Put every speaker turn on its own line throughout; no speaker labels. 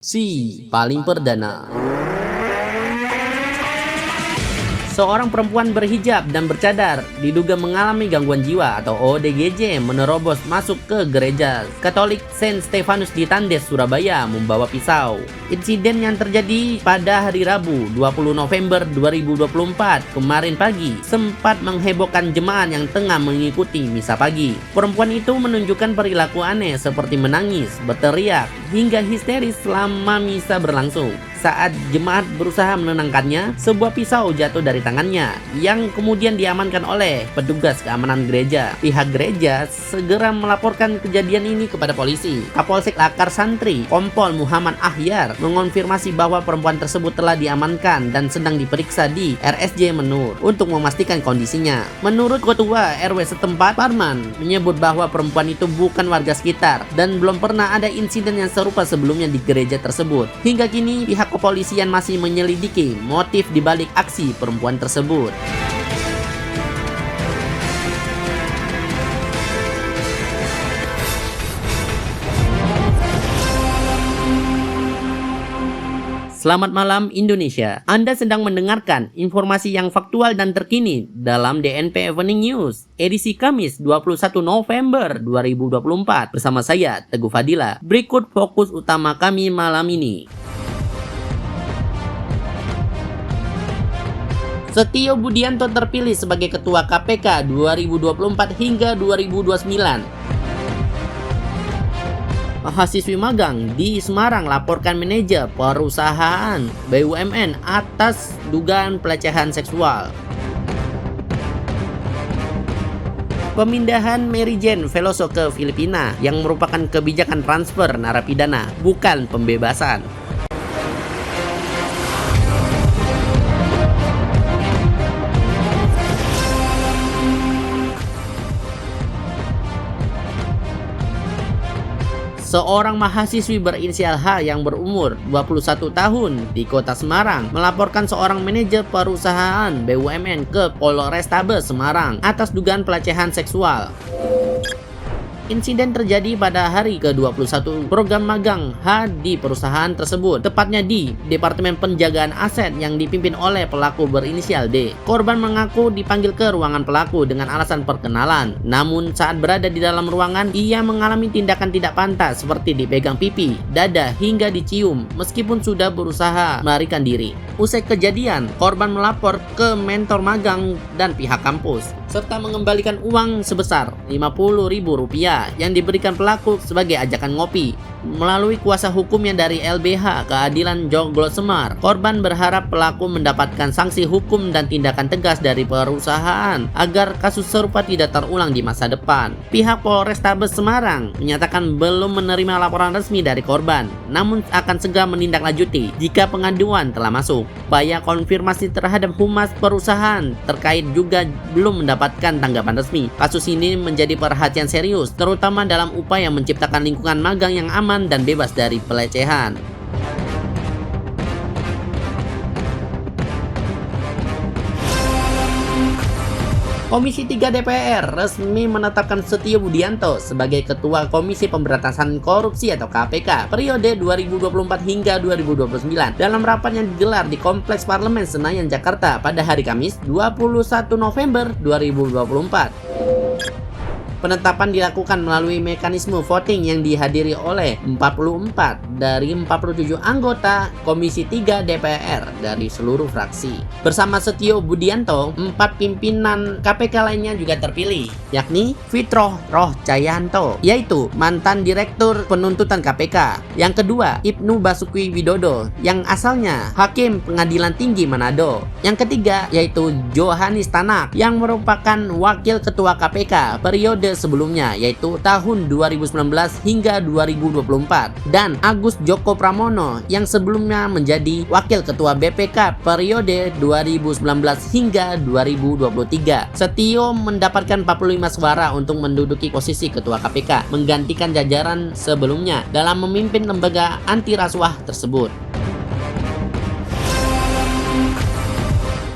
Si paling perdana. Seorang perempuan berhijab dan bercadar diduga mengalami gangguan jiwa atau ODGJ menerobos masuk ke gereja Katolik Saint Stephanus di Tandes, Surabaya membawa pisau. Insiden yang terjadi pada hari Rabu 20 November 2024 kemarin pagi sempat menghebohkan jemaat yang tengah mengikuti misa pagi. Perempuan itu menunjukkan perilaku aneh seperti menangis, berteriak, hingga histeris selama misa berlangsung. Saat jemaat berusaha menenangkannya, sebuah pisau jatuh dari tangannya yang kemudian diamankan oleh petugas keamanan gereja. Pihak gereja segera melaporkan kejadian ini kepada polisi. Kapolsek Lakar Santri, Kompol Muhammad Ahyar, mengonfirmasi bahwa perempuan tersebut telah diamankan dan sedang diperiksa di RSJ Menur untuk memastikan kondisinya. Menurut Ketua RW setempat, Parman menyebut bahwa perempuan itu bukan warga sekitar dan belum pernah ada insiden yang serupa sebelumnya di gereja tersebut. Hingga kini pihak kepolisian masih menyelidiki motif dibalik aksi perempuan tersebut. Selamat malam Indonesia. Anda sedang mendengarkan informasi yang faktual dan terkini dalam DNP Evening News edisi Kamis 21 November 2024 bersama saya Teguh Fadila. Berikut fokus utama kami malam ini. Setio Budianto terpilih sebagai Ketua KPK 2024 hingga 2029. Mahasiswi magang di Semarang laporkan manajer perusahaan BUMN atas dugaan pelecehan seksual. Pemindahan Mary Jane Veloso ke Filipina yang merupakan kebijakan transfer narapidana, bukan pembebasan. Seorang mahasiswi berinisial H yang berumur 21 tahun di kota Semarang melaporkan seorang manajer perusahaan BUMN ke Polrestabes Semarang atas dugaan pelecehan seksual. Insiden terjadi pada hari ke-21 program magang H di perusahaan tersebut, tepatnya di Departemen Penjagaan Aset yang dipimpin oleh pelaku berinisial D. Korban mengaku dipanggil ke ruangan pelaku dengan alasan perkenalan. Namun saat berada di dalam ruangan, ia mengalami tindakan tidak pantas seperti dipegang pipi, dada, hingga dicium meskipun sudah berusaha melarikan diri. Usai kejadian, korban melapor ke mentor magang dan pihak kampus, serta mengembalikan uang sebesar Rp50.000 yang diberikan pelaku sebagai ajakan ngopi. Melalui kuasa hukumnya dari LBH Keadilan Joglo Semar, korban berharap pelaku mendapatkan sanksi hukum dan tindakan tegas dari perusahaan agar kasus serupa tidak terulang di masa depan. Pihak Polrestabes Semarang menyatakan belum menerima laporan resmi dari korban, namun akan segera menindaklanjuti jika pengaduan telah masuk. Upaya konfirmasi terhadap humas perusahaan terkait juga belum mendapatkan tanggapan resmi. Kasus ini menjadi perhatian serius, terutama dalam upaya menciptakan lingkungan magang yang aman dan bebas dari pelecehan. Komisi 3 DPR resmi menetapkan Setio Budianto sebagai Ketua Komisi Pemberantasan Korupsi atau KPK periode 2024 hingga 2029 dalam rapat yang digelar di Kompleks Parlemen Senayan, Jakarta pada hari Kamis 21 November 2024. Penetapan dilakukan melalui mekanisme voting yang dihadiri oleh 44 dari 47 anggota Komisi 3 DPR dari seluruh fraksi. Bersama Setio Budianto, 4 pimpinan KPK lainnya juga terpilih, yakni Fitroh Roh Cayanto, yaitu mantan Direktur Penuntutan KPK. Yang kedua, Ibnu Basuki Widodo, yang asalnya Hakim Pengadilan Tinggi Manado. Yang ketiga, yaitu Johanis Tanak, yang merupakan Wakil Ketua KPK periode sebelumnya, yaitu tahun 2019 hingga 2024, dan Agus Joko Pramono yang sebelumnya menjadi Wakil Ketua BPK periode 2019 hingga 2023. Setio mendapatkan 45 suara untuk menduduki posisi Ketua KPK, menggantikan jajaran sebelumnya dalam memimpin lembaga anti rasuah tersebut.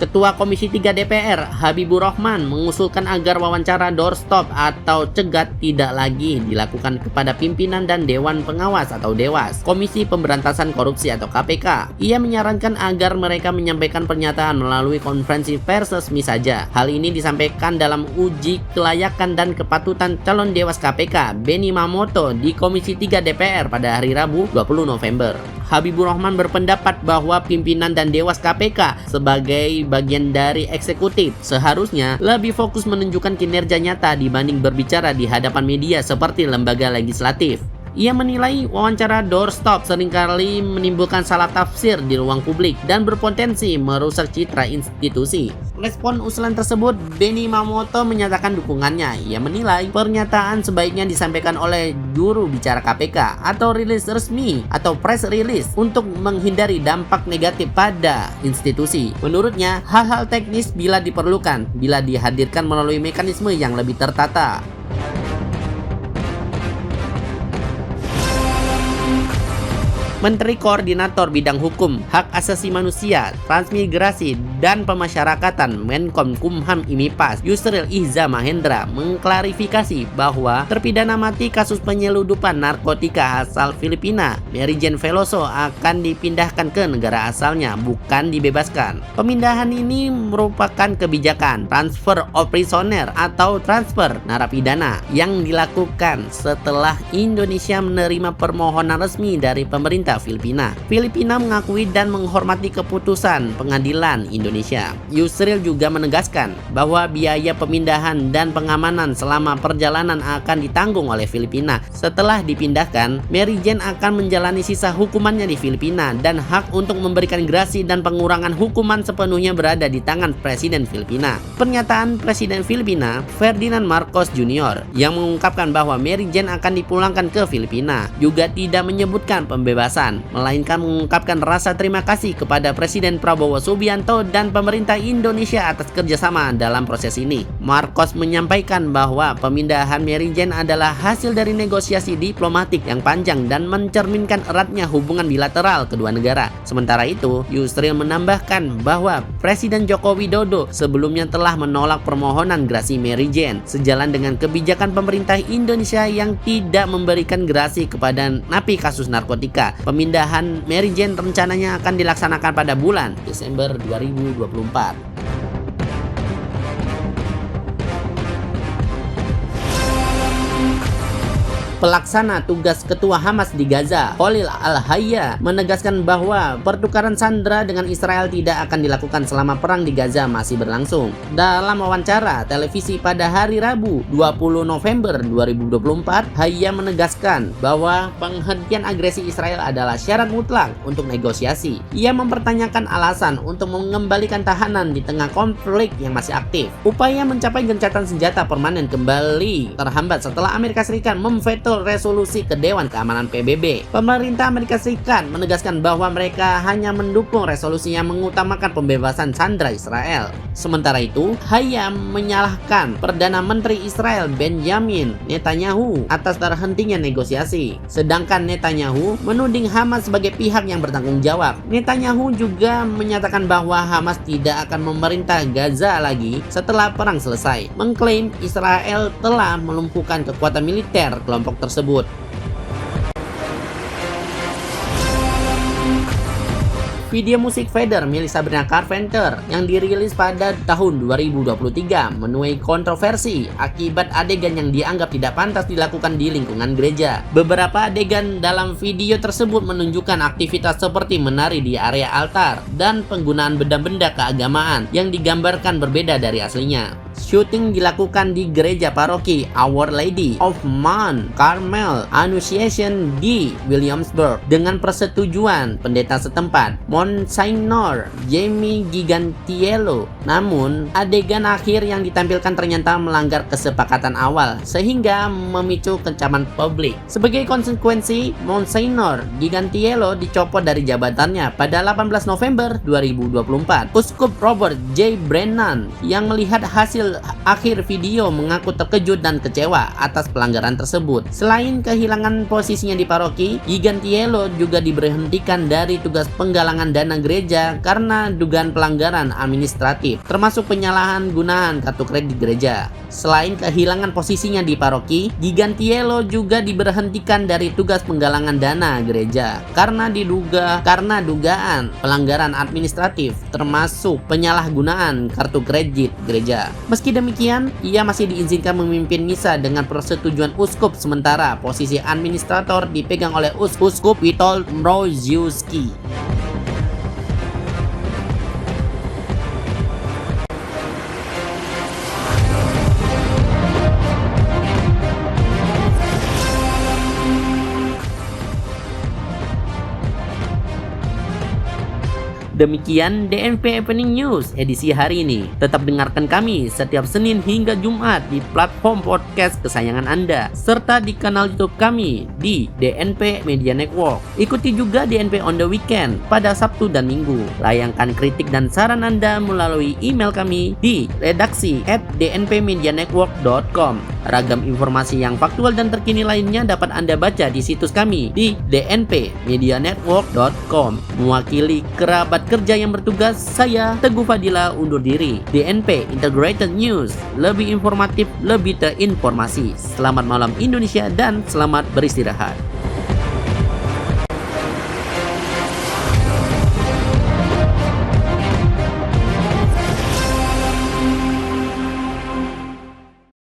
Ketua Komisi 3 DPR, Habibur Rahman, mengusulkan agar wawancara doorstop atau cegat tidak lagi dilakukan kepada pimpinan dan Dewan Pengawas atau Dewas, Komisi Pemberantasan Korupsi atau KPK. Ia menyarankan agar mereka menyampaikan pernyataan melalui konferensi pers resmi saja. Hal ini disampaikan dalam uji kelayakan dan kepatutan calon Dewas KPK, Benny Mamoto, di Komisi 3 DPR pada hari Rabu 20 November. Habibur Rahman berpendapat bahwa pimpinan dan Dewas KPK sebagai bagian dari eksekutif seharusnya lebih fokus menunjukkan kinerja nyata dibanding berbicara di hadapan media seperti lembaga legislatif. Ia menilai wawancara doorstop seringkali menimbulkan salah tafsir di ruang publik dan berpotensi merusak citra institusi. Respon usulan tersebut, Benny Mamoto menyatakan dukungannya. Ia menilai pernyataan sebaiknya disampaikan oleh juru bicara KPK atau rilis resmi atau press release untuk menghindari dampak negatif pada institusi. Menurutnya, hal-hal teknis bila diperlukan, bila dihadirkan melalui mekanisme yang lebih tertata. Menteri Koordinator Bidang Hukum, Hak Asasi Manusia, Transmigrasi, dan Pemasyarakatan Menkumham IMIPAS, Yusril Ihza Mahendra, mengklarifikasi bahwa terpidana mati kasus penyeludupan narkotika asal Filipina, Mary Jane Veloso, akan dipindahkan ke negara asalnya, bukan dibebaskan. Pemindahan ini merupakan kebijakan transfer of prisoner atau transfer narapidana yang dilakukan setelah Indonesia menerima permohonan resmi dari pemerintah Filipina. Filipina mengakui dan menghormati keputusan pengadilan Indonesia. Yusril juga menegaskan bahwa biaya pemindahan dan pengamanan selama perjalanan akan ditanggung oleh Filipina. Setelah dipindahkan, Mary Jane akan menjalani sisa hukumannya di Filipina dan hak untuk memberikan grasi dan pengurangan hukuman sepenuhnya berada di tangan Presiden Filipina. Pernyataan Presiden Filipina, Ferdinand Marcos Jr., yang mengungkapkan bahwa Mary Jane akan dipulangkan ke Filipina, juga tidak menyebutkan pembebasan, melainkan mengungkapkan rasa terima kasih kepada Presiden Prabowo Subianto dan pemerintah Indonesia atas kerjasama dalam proses ini. Marcos menyampaikan bahwa pemindahan Mary Jane adalah hasil dari negosiasi diplomatik yang panjang dan mencerminkan eratnya hubungan bilateral kedua negara. Sementara itu, Yusril menambahkan bahwa Presiden Joko Widodo sebelumnya telah menolak permohonan grasi Mary Jane, sejalan dengan kebijakan pemerintah Indonesia yang tidak memberikan grasi kepada napi kasus narkotika. Pemindahan Mary Jane rencananya akan dilaksanakan pada bulan Desember 2024. Pelaksana tugas Ketua Hamas di Gaza, Khalil Al-Hayya, menegaskan bahwa pertukaran sandera dengan Israel tidak akan dilakukan selama perang di Gaza masih berlangsung. Dalam wawancara televisi pada hari Rabu 20 November 2024, Hayya menegaskan bahwa penghentian agresi Israel adalah syarat mutlak untuk negosiasi. Ia mempertanyakan alasan untuk mengembalikan tahanan di tengah konflik yang masih aktif. Upaya mencapai gencatan senjata permanen kembali terhambat setelah Amerika Serikat memveto resolusi ke Dewan Keamanan PBB. Pemerintah Amerika Serikat menegaskan bahwa mereka hanya mendukung resolusi yang mengutamakan pembebasan sandera Israel. Sementara itu, Hayya menyalahkan Perdana Menteri Israel Benjamin Netanyahu atas terhentinya negosiasi. Sedangkan Netanyahu menuding Hamas sebagai pihak yang bertanggung jawab. Netanyahu juga menyatakan bahwa Hamas tidak akan memerintah Gaza lagi setelah perang selesai, mengklaim Israel telah melumpuhkan kekuatan militer kelompok tersebut. Video musik Feather milik Sabrina Carpenter yang dirilis pada tahun 2023 menuai kontroversi akibat adegan yang dianggap tidak pantas dilakukan di lingkungan gereja. Beberapa adegan dalam video tersebut menunjukkan aktivitas seperti menari di area altar dan penggunaan benda-benda keagamaan yang digambarkan berbeda dari aslinya. Syuting dilakukan di gereja paroki Our Lady of Mount Carmel Annunciation di Williamsburg dengan persetujuan pendeta setempat, Monsignor Jamie Gigantiello. Namun, adegan akhir yang ditampilkan ternyata melanggar kesepakatan awal sehingga memicu kecaman publik. Sebagai konsekuensi, Monsignor Gigantiello dicopot dari jabatannya pada 18 November 2024. Uskup Robert J. Brennan yang melihat hasil Hasil akhir video mengaku terkejut dan kecewa atas pelanggaran tersebut. Selain kehilangan posisinya di paroki, Gigantiello juga diberhentikan dari tugas penggalangan dana gereja karena dugaan pelanggaran administratif, termasuk penyalahan gunaan kartu kredit gereja. Selain kehilangan posisinya di paroki, Gigantiello juga diberhentikan dari tugas penggalangan dana gereja karena dugaan pelanggaran administratif, termasuk penyalahgunaan kartu kredit gereja. Meski demikian, ia masih diizinkan memimpin misa dengan persetujuan uskup, sementara posisi administrator dipegang oleh Uskup Witold Mroziewski. Demikian DNP Evening News edisi hari ini. Tetap dengarkan kami setiap Senin hingga Jumat di platform podcast kesayangan Anda, serta di kanal YouTube kami di DNP Media Network. Ikuti juga DNP on the Weekend pada Sabtu dan Minggu. Layangkan kritik dan saran Anda melalui email kami di redaksi@dnpmedianetwork.com. Ragam informasi yang faktual dan terkini lainnya dapat Anda baca di situs kami di dnpmedianetwork.com. Mewakili kerabat kerja yang bertugas, saya Teguh Fadila undur diri. DNP Integrated News, lebih informatif, lebih terinformasi. Selamat malam Indonesia dan selamat beristirahat.